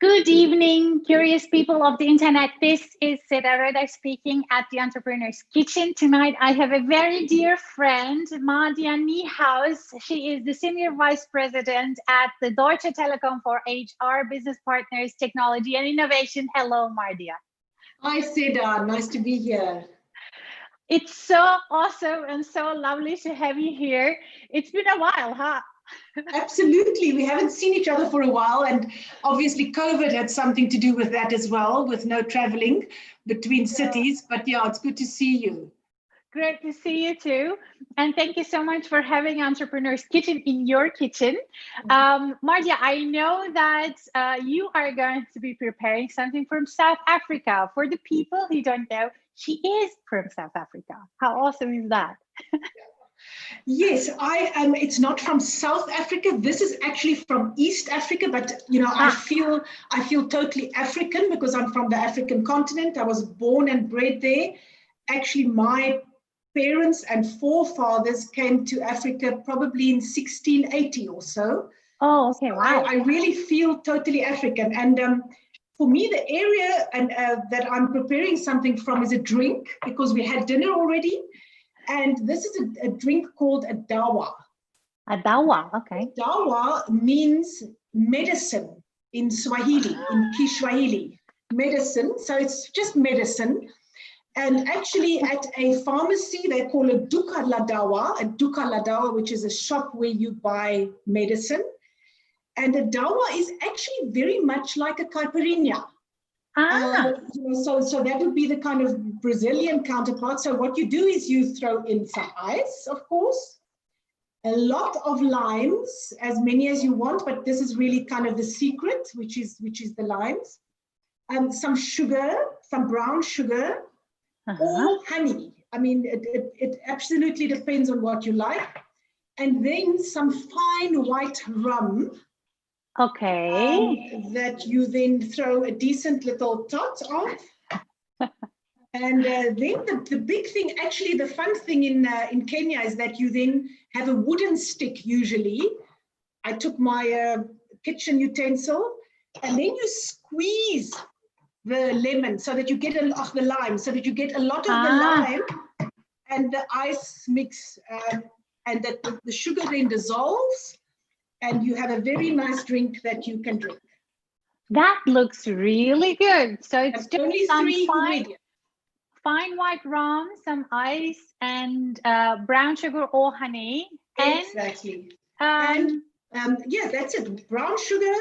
Good evening, curious people of the internet. This is Seda Reda speaking at the Entrepreneur's Kitchen. Tonight, I have a very dear friend, Mardia Niehaus. She is the Senior Vice President at the Deutsche Telekom for HR, Business Partners, Technology and Innovation. Hello, Mardia. Hi, Seda. Nice to be here. It's so awesome and so lovely to have you here. It's been a while, huh? Absolutely. We haven't seen each other for a while, and obviously COVID had something to do with that as well, with no traveling between cities. But yeah, it's good to see you. Great to see you too. And thank you so much for having Entrepreneur's Kitchen in your kitchen. Mardia, I know that you are going to be preparing something from South Africa. For the people who don't know, she is from South Africa. How awesome is that? Yes, I am. It's not from South Africa. This is actually from East Africa, but you know, I feel totally African because I'm from the African continent. I was born and bred there. Actually, my parents and forefathers came to Africa probably in 1680 or so. Oh, okay, wow. I really feel totally African. And for me, the area that I'm preparing something from is a drink, because we had dinner already. And this is a drink called a Dawa. A Dawa, okay. Dawa means medicine in Swahili, in Kiswahili, medicine. So it's just medicine. And actually at a pharmacy, they call it duka la dawa, which is a shop where you buy medicine. And a Dawa is actually very much like a caipirinha. So that would be the kind of Brazilian counterpart. So what you do is you throw in some ice, of course, a lot of limes, as many as you want, but this is really kind of the secret, which is the limes, and some sugar, some brown sugar, or honey. I mean, it absolutely depends on what you like. And then some fine white rum. Okay. That you then throw a decent little tot on. And then the big thing, actually the fun thing in Kenya is that you then have a wooden stick usually. I took my kitchen utensil, and then you squeeze the lemon so that you get a lot of the lime, so that you get a lot of the lime and the ice mix, and that the sugar then dissolves. And you have a very nice drink that you can drink. That looks really good. So it's just only some three fine white rum, some ice, and brown sugar or honey. Exactly. And yeah, that's it. Brown sugar,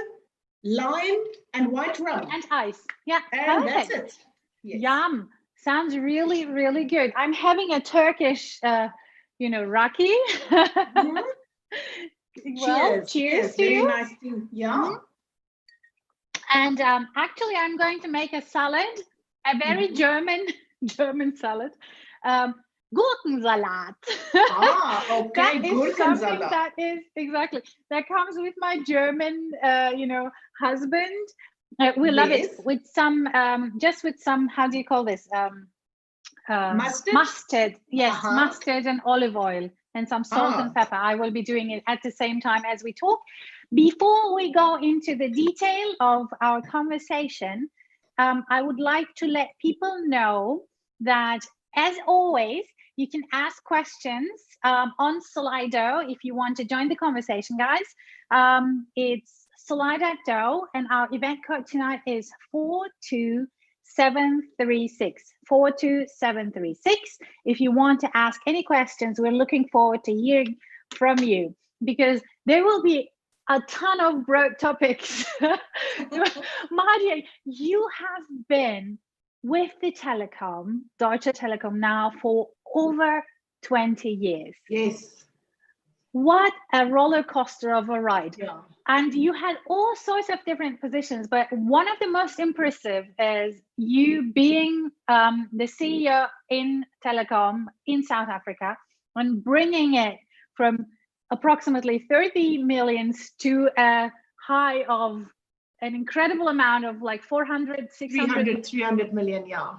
lime, and white rum. And ice. Yeah. And perfect. That's it. Yes. Yum. Sounds really, really good. I'm having a Turkish, raki. Mm-hmm. Well, cheers to very you. Nice thing. Yeah. And actually, I'm going to make a salad, a very German salad, Gurkensalat. Okay, Gurkensalat. That is exactly that comes with my German, husband. We love it with some, just with some. How do you call this? Mustard. Mustard. Yes, mustard and olive oil. And some salt and pepper. I will be doing it at the same time as we talk. Before we go into the detail of our conversation, I would like to let people know that, as always, you can ask questions on Slido if you want to join the conversation, guys. It's Slido, and our event code tonight is 42736. 42736. If you want to ask any questions, we're looking forward to hearing from you, because there will be a ton of broad topics. Mardia, you have been with the Telekom, Deutsche Telekom, now for over 20 years. Yes. What a roller coaster of a ride. Yeah. And you had all sorts of different positions, but one of the most impressive is you being the CEO in Telecom in South Africa and bringing it from approximately 30 millions to a high of an incredible amount of like 400, 600. 300 million, yeah.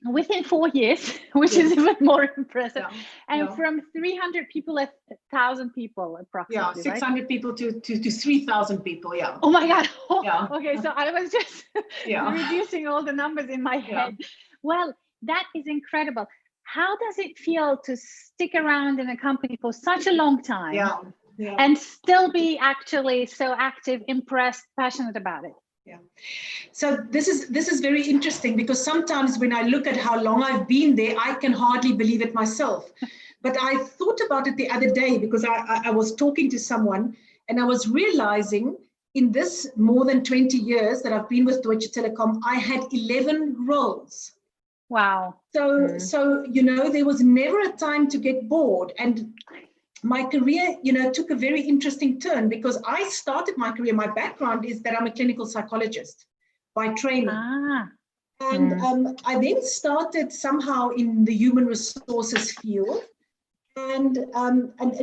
within 4 years, which is even more impressive. Yeah. And from 300 people, 1,000 people approximately. 600 right? people to 3,000 people. Yeah. Oh my God. Yeah. Okay, so I was just reducing all the numbers in my head. Well, that is incredible. How does it feel to stick around in a company for such a long time and still be actually so active, impressed, passionate about it? Yeah. So this is very interesting, because sometimes when I look at how long I've been there, I can hardly believe it myself. But I thought about it the other day, because I was talking to someone and I was realizing in this more than 20 years that I've been with Deutsche Telekom, I had 11 roles. Wow. So you know, there was never a time to get bored. And my career, you know, took a very interesting turn, because I started my career, my background is that I'm a clinical psychologist by training. And I then started somehow in the human resources field, and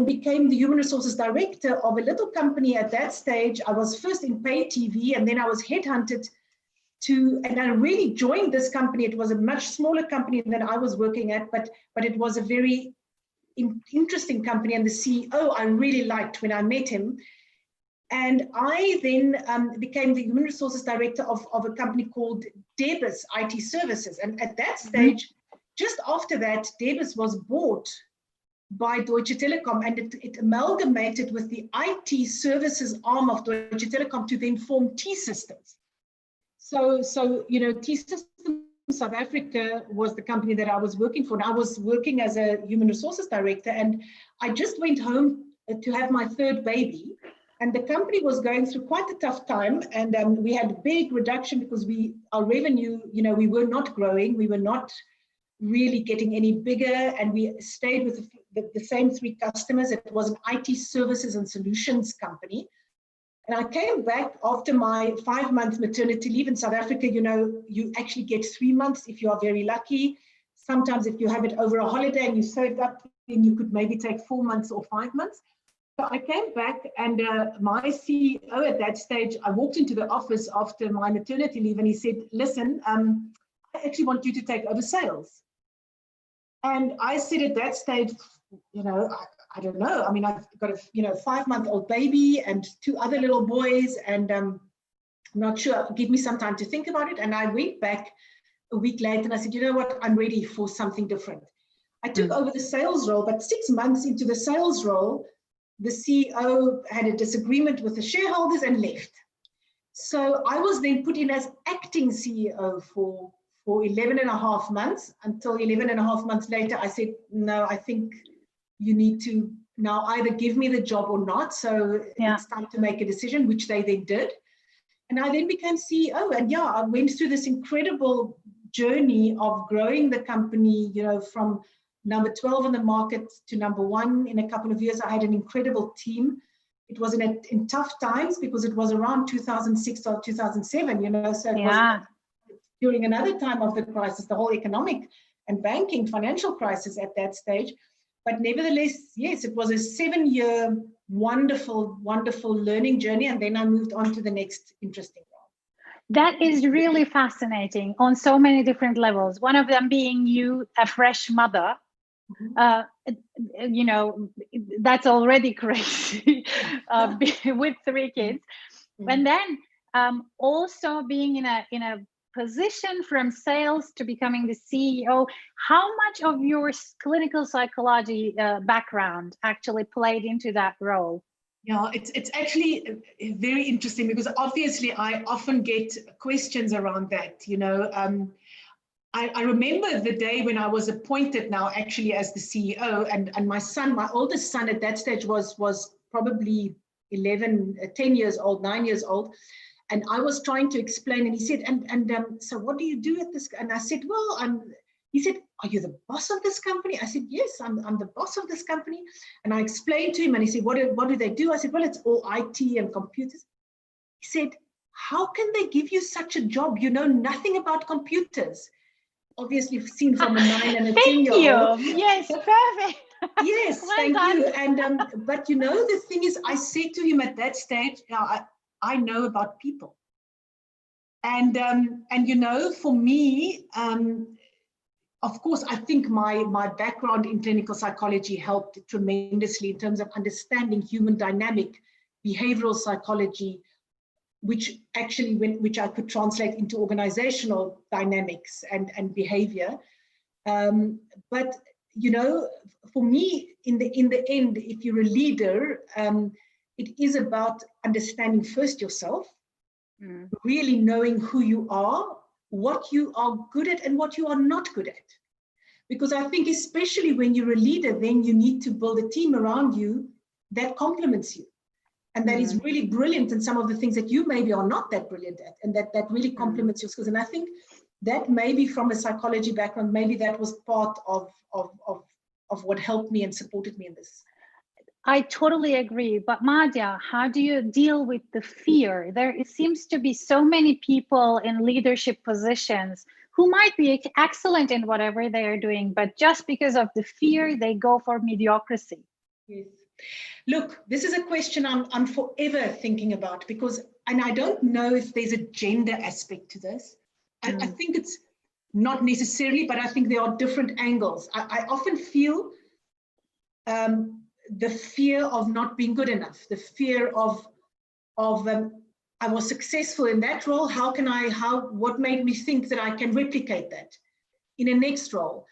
became the human resources director of a little company at that stage. I was first in pay TV, and then I was headhunted and I really joined this company. It was a much smaller company than I was working at, but it was a very interesting company, and the CEO I really liked when I met him. And I then became the human resources director of a company called Debus IT Services. And at that stage, just after that, Debus was bought by Deutsche Telekom, and it amalgamated with the IT services arm of Deutsche Telekom to then form T-Systems. So you know, T-Systems South Africa was the company that I was working for. And I was working as a human resources director, and I just went home to have my third baby. And the company was going through quite a tough time, and we had a big reduction because our revenue, you know, we were not growing, we were not really getting any bigger, and we stayed with the same 3 customers. It was an IT services and solutions company. And I came back after my 5-month maternity leave. In South Africa, you know, you actually get 3 months if you are very lucky. Sometimes if you have it over a holiday and you saved up, then you could maybe take 4 months or 5 months. So I came back, and my CEO at that stage, I walked into the office after my maternity leave, and he said, listen, I actually want you to take over sales. And I said at that stage, you know, I don't know. I mean, I've got a 5-month-old baby and 2 other little boys, and I'm not sure. Give me some time to think about it. And I went back a week later, and I said, you know what? I'm ready for something different. I took over the sales role, but 6 months into the sales role, the CEO had a disagreement with the shareholders and left. So I was then put in as acting CEO for 11.5 months, until 11.5 months later, I said, no, I think you need to now either give me the job or not. So it's time to make a decision, which they then did. And I then became CEO. And I went through this incredible journey of growing the company, you know, from number 12 in the market to number 1 in a couple of years. I had an incredible team. It was in tough times, because it was around 2006 or 2007, you know, so it was during another time of the crisis, the whole economic and banking financial crisis at that stage. But nevertheless, yes, it was a 7-year wonderful, wonderful learning journey. And then I moved on to the next interesting role. That is really fascinating on so many different levels. One of them being you, a fresh mother. You know, that's already crazy with 3 kids. And then also being in a position from sales to becoming the CEO. How much of your clinical psychology background actually played into that role? Yeah, it's actually very interesting, because obviously I often get questions around that. You know, I remember the day when I was appointed now actually as the CEO, and my son, my oldest son at that stage was probably 10 years old, 9 years old. And I was trying to explain, and he said, so what do you do at this? And I said, well, he said, are you the boss of this company? I said, yes, I'm the boss of this company. And I explained to him, and he said, what do they do? I said, well, it's all IT and computers. He said, how can they give you such a job? You know nothing about computers. Obviously seen from a 9 and a 10-year-old. Yes, perfect. Yes, well thank done. You. And but you know, the thing is, I said to him at that stage, I know about people. And you know, for me, of course, I think my background in clinical psychology helped tremendously in terms of understanding human dynamic, behavioral psychology, which I could translate into organizational dynamics and behavior. But you know, for me, in the end, if you're a leader, it is about understanding first yourself, really knowing who you are, what you are good at and what you are not good at. Because I think especially when you're a leader, then you need to build a team around you that complements you. And that is really brilliant in some of the things that you maybe are not that brilliant at, and that really complements your skills. And I think that maybe from a psychology background, maybe that was part of what helped me and supported me in this. I totally agree. But Mardia, how do you deal with the fear? It seems to be so many people in leadership positions who might be excellent in whatever they are doing, but just because of the fear, they go for mediocrity. Yes. Look, this is a question I'm forever thinking about, because, and I don't know if there's a gender aspect to this. I think it's not necessarily, but I think there are different angles. I often feel the fear of not being good enough, the fear of I was successful in that role. What made me think that I can replicate that in a next role?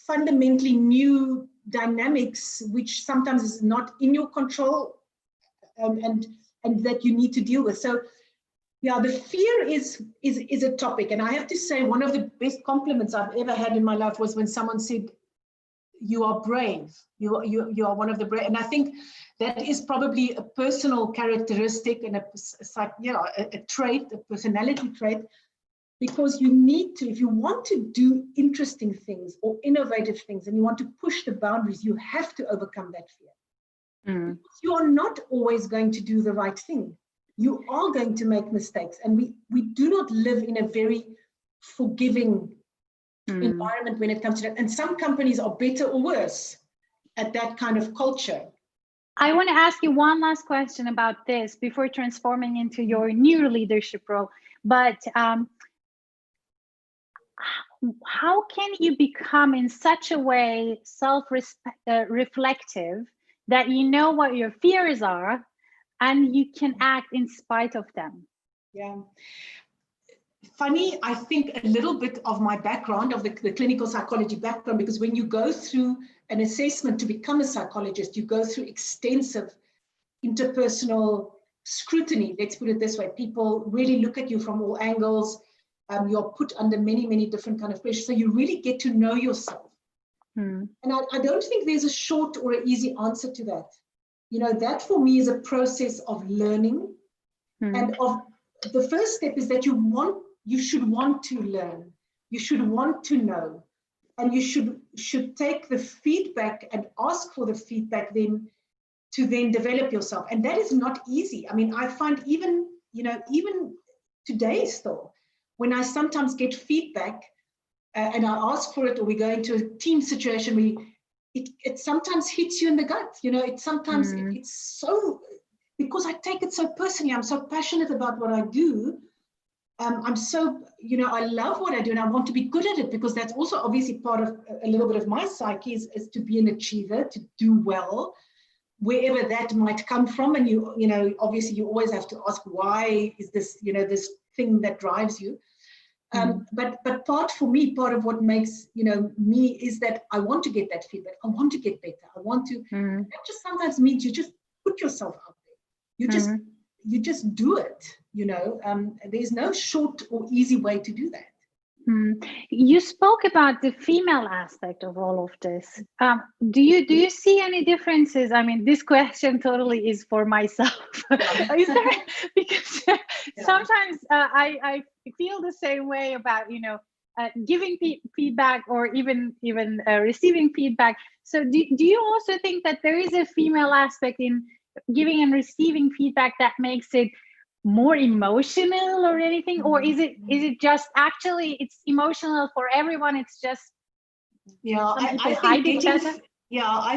Fundamentally new dynamics, which sometimes is not in your control, and that you need to deal with. So yeah, the fear is a topic. And I have to say, one of the best compliments I've ever had in my life was when someone said, "You are brave. You are one of the brave." And I think that is probably a personal characteristic and a trait, a personality trait, because you need to, if you want to do interesting things or innovative things and you want to push the boundaries, you have to overcome that fear. You are not always going to do the right thing. You are going to make mistakes, and we do not live in a very forgiving environment when it comes to that. And some companies are better or worse at that kind of culture. I want to ask you one last question about this before transforming into your new leadership role. But how can you become in such a way self-reflective that you know what your fears are and you can act in spite of them? Yeah. Funny, I think a little bit of my background, of the clinical psychology background, because when you go through an assessment to become a psychologist, you go through extensive interpersonal scrutiny, let's put it this way. People really look at you from all angles. You're put under many, many different kind of pressure. So you really get to know yourself. And I don't think there's a short or an easy answer to that. You know, that for me is a process of learning. And of the first step is that you should want to learn. You should want to know. And you should take the feedback and ask for the feedback then to then develop yourself. And that is not easy. I mean, I find even today still, when I sometimes get feedback and I ask for it, or we go into a team situation, it sometimes hits you in the gut. You know, it's so, because I take it so personally. I'm so passionate about what I do. I'm so, I love what I do and I want to be good at it, because that's also obviously part of a little bit of my psyche is to be an achiever, to do well, wherever that might come from. And obviously you always have to ask, why is this, this thing that drives you? But part of what makes, me is that I want to get that feedback. I want to get better. I want to, that just sometimes means you just put yourself out there. You just do it, there's no short or easy way to do that. You spoke about the female aspect of all of this. Do you see any differences? I mean, this question totally is for myself. Is there, because sometimes I feel the same way about, giving feedback or even receiving feedback. So do you also think that there is a female aspect in giving and receiving feedback that makes it more emotional or anything, or is it just actually it's emotional for everyone? It's just I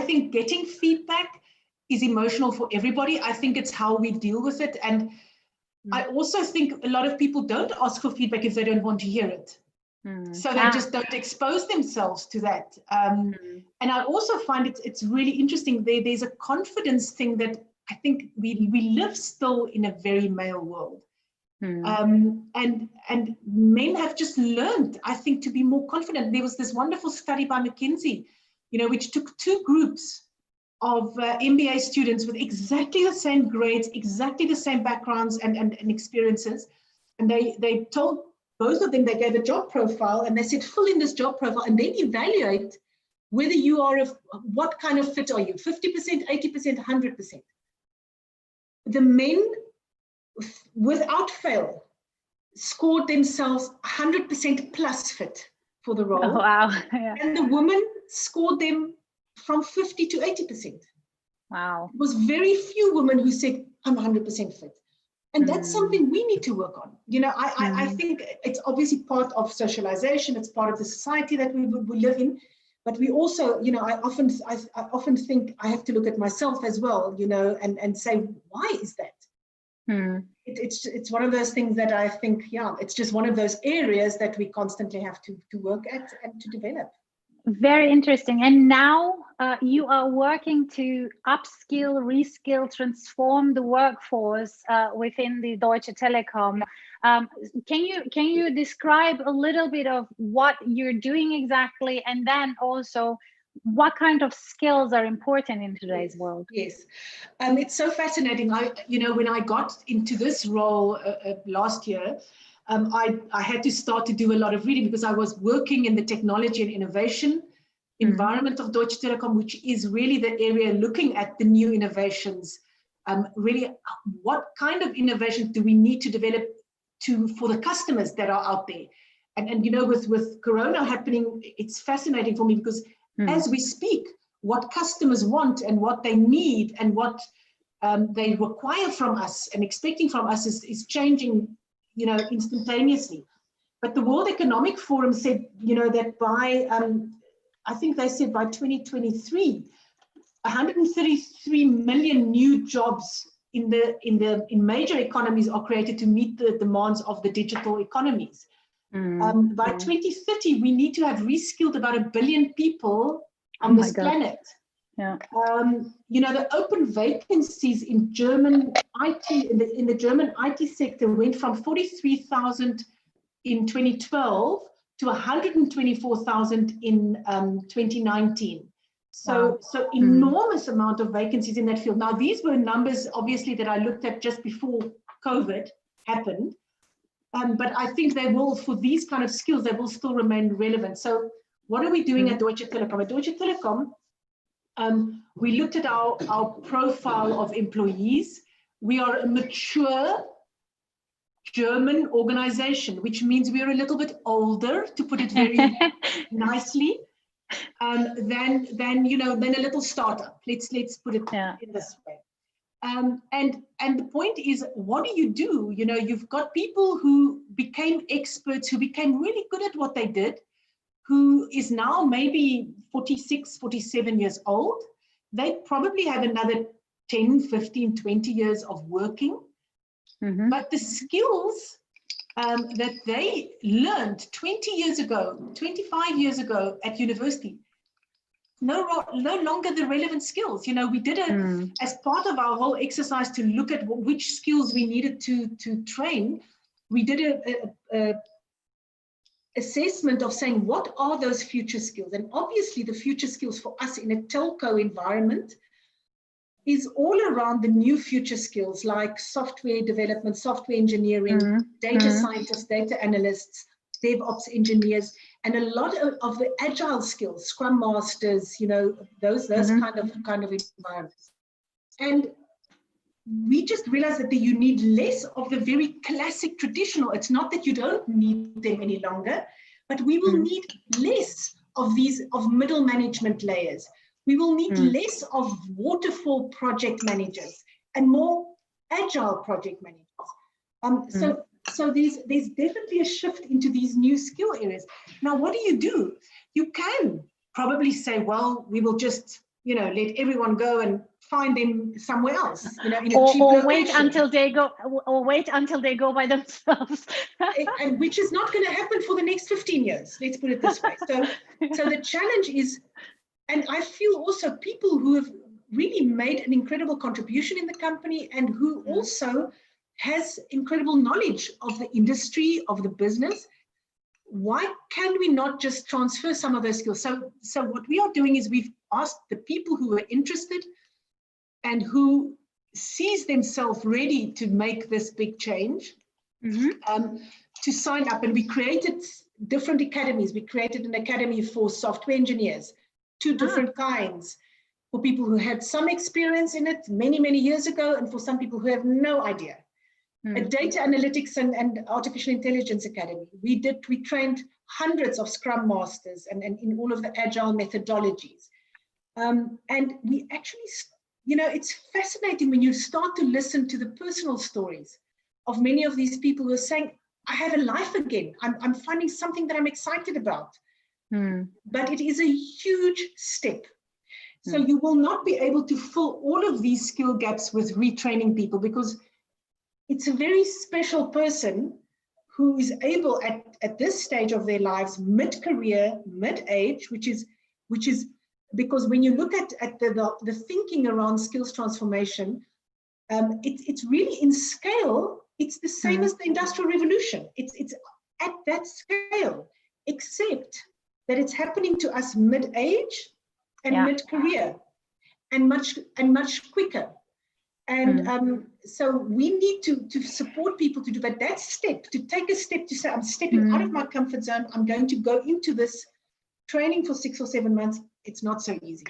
think getting feedback is emotional for everybody. I think it's how we deal with it. And I also think a lot of people don't ask for feedback if they don't want to hear it. So they just don't expose themselves to that. And I also find it's really interesting. There's a confidence thing that I think we live still in a very male world. And men have just learned, I think, to be more confident. There was this wonderful study by McKinsey, which took 2 groups of MBA students with exactly the same grades, exactly the same backgrounds and experiences. And they told both of them, they gave a job profile and they said, fill in this job profile and then evaluate whether you are, what kind of fit are you, 50%, 80%, 100%. The men, without fail, scored themselves 100% plus fit for the role. Oh, wow. Yeah. And the women scored them from 50 to 80%. Wow. It was very few women who said, I'm 100% fit. And that's something we need to work on. I think it's obviously part of socialization. It's part of the society that we live in. But we also, I often think I have to look at myself as well, and say, why is that? It's one of those things that I think, it's just one of those areas that we constantly have to work at and to develop. Very interesting. And now you are working to upskill, reskill, transform the workforce within the Deutsche Telekom. Can you describe a little bit of what you're doing exactly, and then also what kind of skills are important in today's world? Yes, it's so fascinating. When I got into this role last year, I had to start to do a lot of reading because I was working in the technology and innovation environment of Deutsche Telekom, which is really the area looking at the new innovations. Really, what kind of innovations do we need to develop for the customers that are out there? And with Corona happening, it's fascinating for me because as we speak, what customers want and what they need and what they require from us and expecting from us is changing, instantaneously. But the World Economic Forum said, that by, I think they said by 2023, 133 million new jobs in major economies are created to meet the demands of the digital economies. By 2030, we need to have reskilled about 1 billion people on this planet. Yeah. The open vacancies in German IT, in the German IT sector went from 43,000 in 2012 to 124,000 in 2019. So enormous amount of vacancies in that field. Now, these were numbers, obviously, that I looked at just before COVID happened. But I think they will, for these kind of skills, they will still remain relevant. So what are we doing at Deutsche Telekom? At Deutsche Telekom, we looked at our profile of employees. We are a mature German organization, which means we're a little bit older, to put it very nicely, than a little startup. Let's put it in this way. And the point is, what do? You've got people who became experts, who became really good at what they did, who is now maybe 46, 47 years old. They probably have another 10, 15, 20 years of working. But the skills that they learned 20 years ago, 25 years ago at university, no longer the relevant skills. We did as part of our whole exercise to look at which skills we needed to train. We did a assessment of saying, what are those future skills? And obviously the future skills for us in a telco environment is all around the new future skills like software development, software engineering, data scientists, data analysts, DevOps engineers, and a lot of the agile skills, Scrum Masters, those kind of environments. And we just realized that you need less of the very classic traditional. It's not that you don't need them any longer, but we will need less of middle management layers. We will need less of waterfall project managers and more agile project managers. So there's definitely a shift into these new skill areas. Now, what do? You can probably say, well, we will just, let everyone go and find them somewhere else, in a cheap location. Wait until they go by themselves. And which is not going to happen for the next 15 years. Let's put it this way. So the challenge is, and I feel also people who have really made an incredible contribution in the company and who also has incredible knowledge of the industry, of the business. Why can we not just transfer some of those skills? So what we are doing is we've asked the people who are interested and who sees themselves ready to make this big change to sign up. And we created different academies. We created an academy for software engineers, 2 different kinds, for people who had some experience in it many, many years ago, and for some people who have no idea. A data analytics and artificial intelligence academy. We trained hundreds of Scrum Masters and in all of the agile methodologies. And we actually, it's fascinating when you start to listen to the personal stories of many of these people who are saying, I have a life again. I'm finding something that I'm excited about. But it is a huge step. So you will not be able to fill all of these skill gaps with retraining people, because it's a very special person who is able at this stage of their lives, mid-career, mid-age, which is because when you look at the thinking around skills transformation, it's really in scale, it's the same as the Industrial Revolution. It's at that scale, except that it's happening to us mid-age and mid-career and much quicker. And so we need to support people to do that step, to take a step to say, I'm stepping out of my comfort zone. I'm going to go into this training for 6 or 7 months. It's not so easy.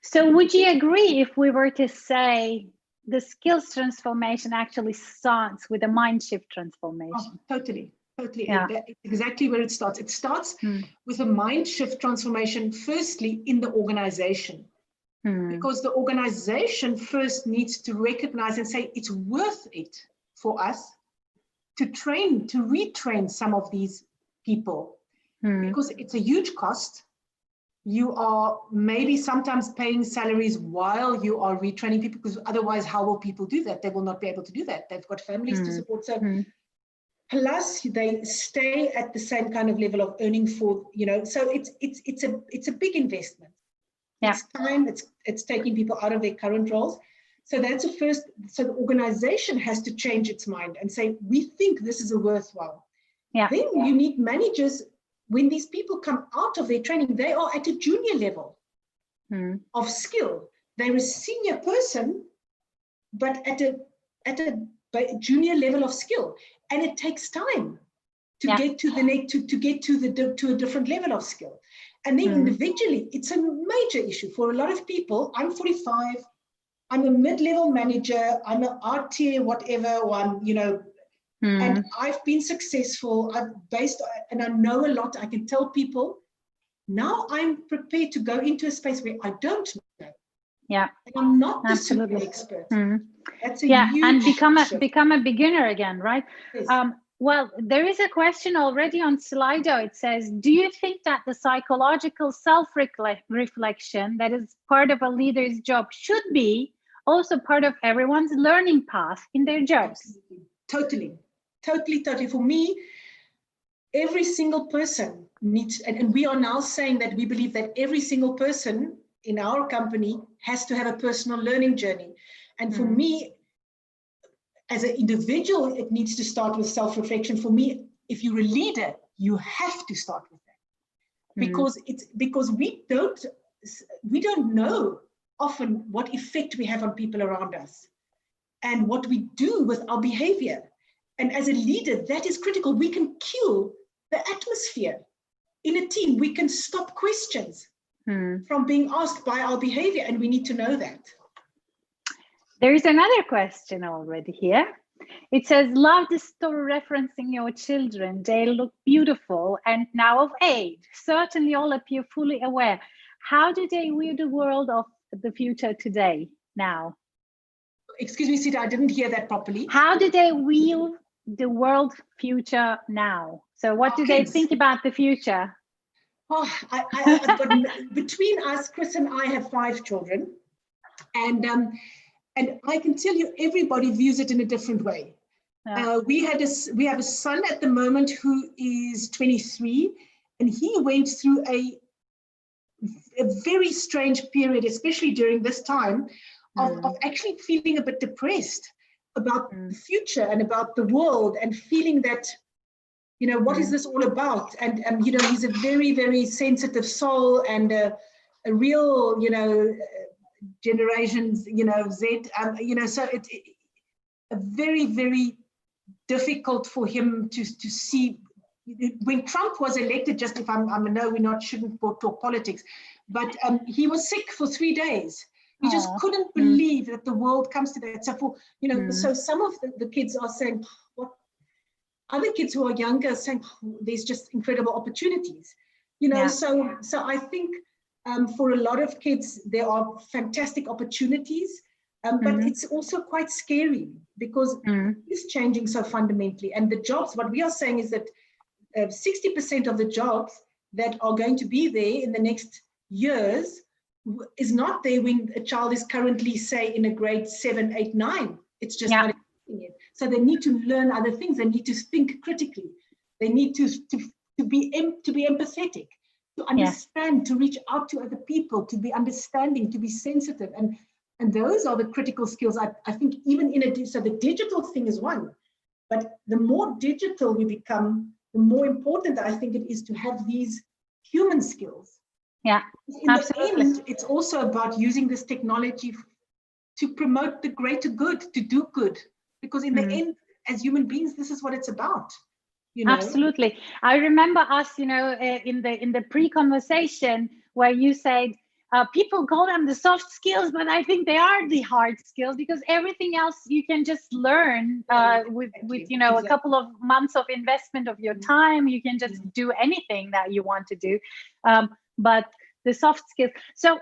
So would you agree if we were to say the skills transformation actually starts with a mind shift transformation? Oh, totally. Yeah. That's exactly where it starts. It starts with a mind shift transformation, firstly in the organization. Because the organization first needs to recognize and say it's worth it for us to retrain some of these people, because it's a huge cost. You are maybe sometimes paying salaries while you are retraining people, because otherwise how will people do that? They will not be able to do that. They've got families to support. So plus they stay at the same kind of level of earning for, so it's a big investment. It's time, it's taking people out of their current roles. So that's a first, so the organization has to change its mind and say, we think this is a worthwhile. Then you need managers. When these people come out of their training, they are at a junior level of skill. They're a senior person, but at a junior level of skill. And it takes time to get to the next, to get to a different level of skill. And then individually, it's a major issue for a lot of people. I'm 45, I'm a mid-level manager, I'm an art tier, whatever, or I'm, and I've been successful, and I know a lot. I can tell people, now I'm prepared to go into a space where I don't know. Yeah. And I'm not the super expert. That's a huge and shift. become a beginner again, right? Yes. Well, there is a question already on Slido. It says, do you think that the psychological self-reflection that is part of a leader's job should be also part of everyone's learning path in their jobs? Totally. For me, every single person needs, and we are now saying that we believe that every single person in our company has to have a personal learning journey. And for me, as an individual, it needs to start with self-reflection. For me, if you're a leader, you have to start with that, because we don't know often what effect we have on people around us and what we do with our behavior. And as a leader, that is critical. We can cue the atmosphere in a team. We can stop questions from being asked by our behavior, and we need to know that. There is another question already here. It says, love the story referencing your children. They look beautiful and now of age. Certainly all appear fully aware. How do they view the world of the future today, now? Excuse me, Sita, I didn't hear that properly. How do they view the world future now? So what do they think about the future? I've got, between us, Chris and I have 5 children, and I can tell you, everybody views it in a different way. Yeah. We have a son at the moment who is 23, and he went through a very strange period, especially during this time, of actually feeling a bit depressed about the future and about the world, and feeling that, you know, what is this all about? And you know, he's a very, very sensitive soul, and a real, you know, generations, you know, Z, you know, so it a very, very difficult for him to see. When Trump was elected, just if I know we shouldn't talk politics, but he was sick for 3 days. He just couldn't believe that the world comes to that. So for, you know, so some of the kids are saying, what? Other kids who are younger are saying, there's just incredible opportunities, you know. So I think for a lot of kids there are fantastic opportunities, but it's also quite scary because it's changing so fundamentally. And the jobs, what we are saying is that 60% of the jobs that are going to be there in the next years is not there when a child is currently, say, in a grade 7, 8, 9. It's just not it. So they need to learn other things. They need to think critically. They need to be empathetic, to understand, to reach out to other people, to be understanding, to be sensitive. And those are the critical skills. I think even so the digital thing is one, but the more digital we become, the more important I think it is to have these human skills. Yeah, in absolutely. The end, it's also about using this technology to promote the greater good, to do good, because in the end, as human beings, this is what it's about. You know? Absolutely. I remember us, you know, in the pre-conversation where you said people call them the soft skills, but I think they are the hard skills, because everything else you can just learn with you know, a couple of months of investment of your time. You can just do anything that you want to do, but the soft skills. So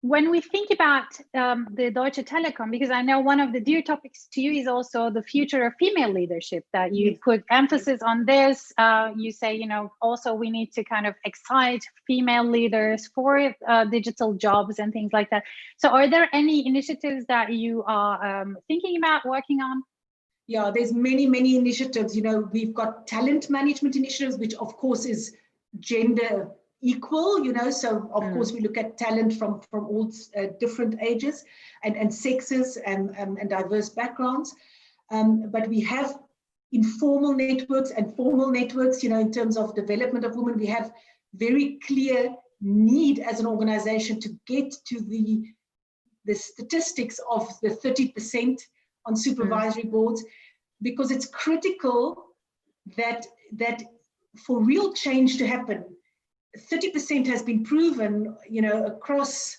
when we think about the Deutsche Telekom, because I know one of the dear topics to you is also the future of female leadership, that you put emphasis on this. You say, you know, also we need to kind of excite female leaders for digital jobs and things like that. So are there any initiatives that you are thinking about working on? Yeah, there's many initiatives. You know, we've got talent management initiatives, which of course is gender equal, you know, so of course we look at talent from all different ages and sexes and diverse backgrounds, but we have informal networks and formal networks, you know, in terms of development of women. We have very clear need as an organization to get to the statistics of the 30% on supervisory boards, because it's critical that for real change to happen, 30% has been proven, you know, across,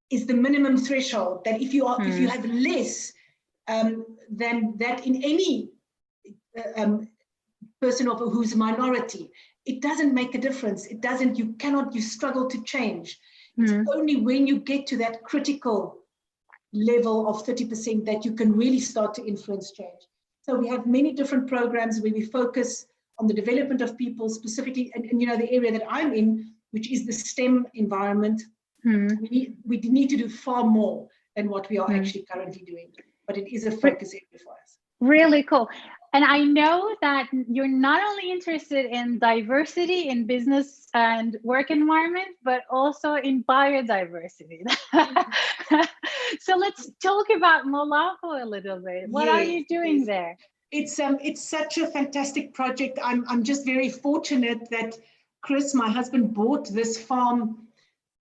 is the minimum threshold, that if you have less than that in any person who's a minority, it doesn't make a difference. It doesn't, you struggle to change. It's only when you get to that critical level of 30% that you can really start to influence change. So we have many different programs where we focus on the development of people specifically, and you know, the area that I'm in, which is the STEM environment. We need to do far more than what we are actually currently doing, but it is a focus area for us. Really cool. And I know that you're not only interested in diversity in business and work environment, but also in biodiversity. So let's talk about Malapo a little bit. What are you doing there? It's such a fantastic project. I'm just very fortunate that Chris, my husband, bought this farm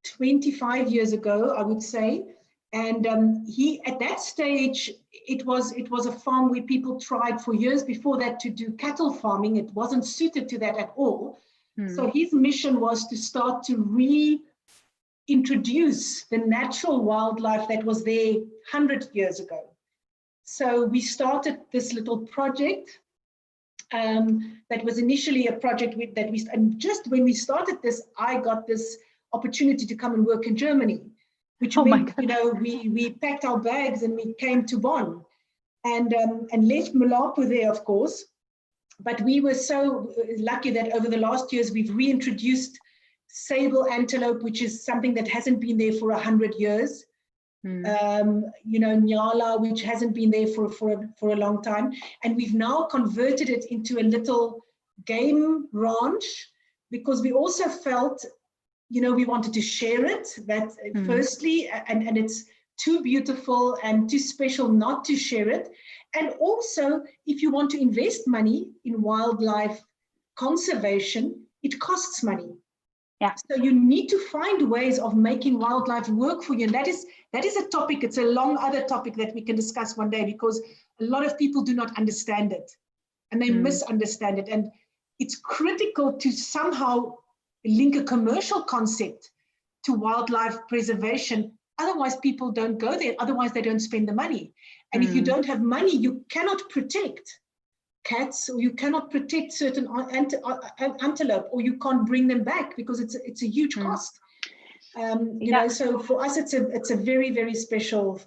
25 years ago, I would say. And he, at that stage, it was a farm where people tried for years before that to do cattle farming. It wasn't suited to that at all. So his mission was to start to reintroduce the natural wildlife that was there 100 years ago. So we started this little project that was initially a project and just when we started this, I got this opportunity to come and work in Germany, which meant, you know, we packed our bags and we came to Bonn and left Malapo there, of course. But we were so lucky that over the last years, we've reintroduced sable antelope, which is something that hasn't been there for 100 years. You know, nyala, which hasn't been there for a long time. And we've now converted it into a little game ranch, because we also felt, you know, we wanted to share it, that firstly, and it's too beautiful and too special not to share it. And also, if you want to invest money in wildlife conservation, it costs money. Yeah. So you need to find ways of making wildlife work for you. And that is a topic, it's a long other topic that we can discuss one day, because a lot of people do not understand it and they misunderstand it. And it's critical to somehow link a commercial concept to wildlife preservation. Otherwise, people don't go there. Otherwise, they don't spend the money. And if you don't have money, you cannot protect cats, or you cannot protect certain antelope, or you can't bring them back, because it's a huge cost. You know, so for us, it's a very, very special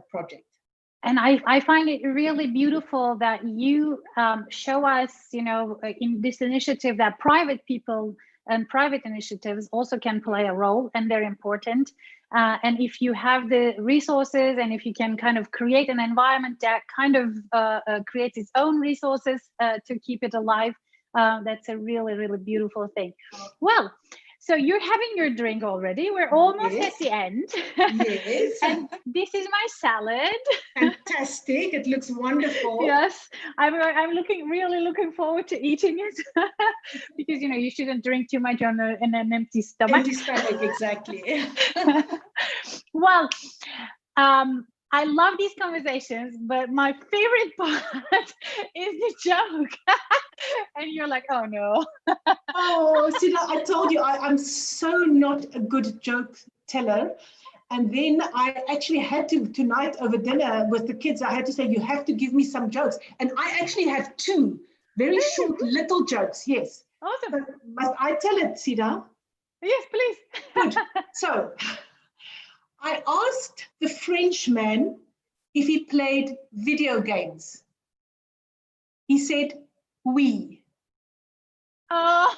project. And I find it really beautiful that you show us, you know, in this initiative, that private people and private initiatives also can play a role, and they're important. And if you have the resources, and if you can kind of create an environment that kind of creates its own resources to keep it alive, that's a really, really beautiful thing. Well, so you're having your drink already. We're almost at the end. Yes. And this is my salad. Fantastic. It looks wonderful. Yes. I'm really looking forward to eating it, because, you know, you shouldn't drink too much on an empty stomach. Empty stomach, exactly. Well, I love these conversations, but my favorite part is the joke. And you're like, oh no. Oh, see, I told you I'm so not a good joke teller. And then I actually had to, tonight over dinner with the kids, I had to say, you have to give me some jokes. And I actually have two very short little jokes. Yes. Awesome. But must I tell it, Sida? Yes, please. Good. So I asked the Frenchman if he played video games. He said, oui. Oh.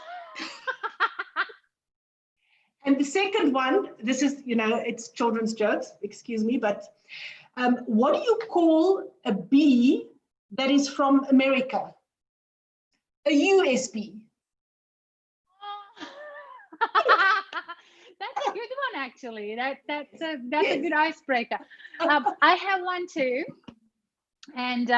And the second one, this is, you know, it's children's jokes, excuse me, but what do you call a bee that is from America? A USB. That's a good one, actually. That's a good icebreaker. I have one too, and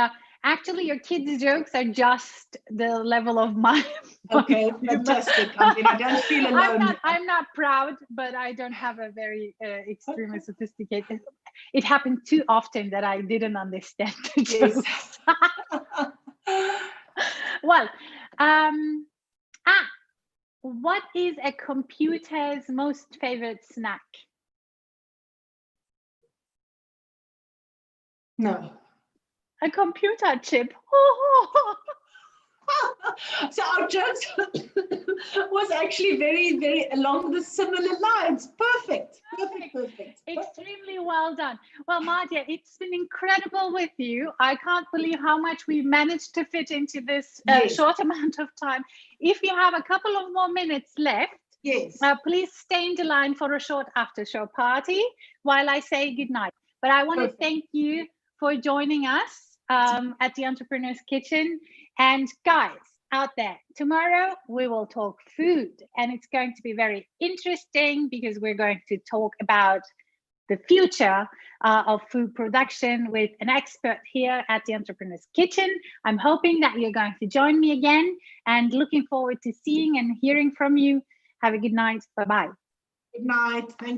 actually, your kids' jokes are just the level of mine. Okay, fantastic. I mean, I don't feel alone. I'm not proud, but I don't have a very extremely sophisticated. It happened too often that I didn't understand the jokes. Well, what is a computer's most favorite snack? No. A computer chip. So our jokes was actually very, very along the similar lines. Perfect. Extremely well done. Well, Mardia, it's been incredible with you. I can't believe how much we managed to fit into this short amount of time. If you have a couple of more minutes left, please stay in the line for a short after show party while I say goodnight. But I want to thank you for joining us at the Entrepreneur's Kitchen. And guys out there, tomorrow we will talk food, and it's going to be very interesting because we're going to talk about the future of food production with an expert here at the Entrepreneur's Kitchen. I'm hoping that you're going to join me again, and looking forward to seeing and hearing from you. Have a good night. Bye-bye. Good night. Thank you.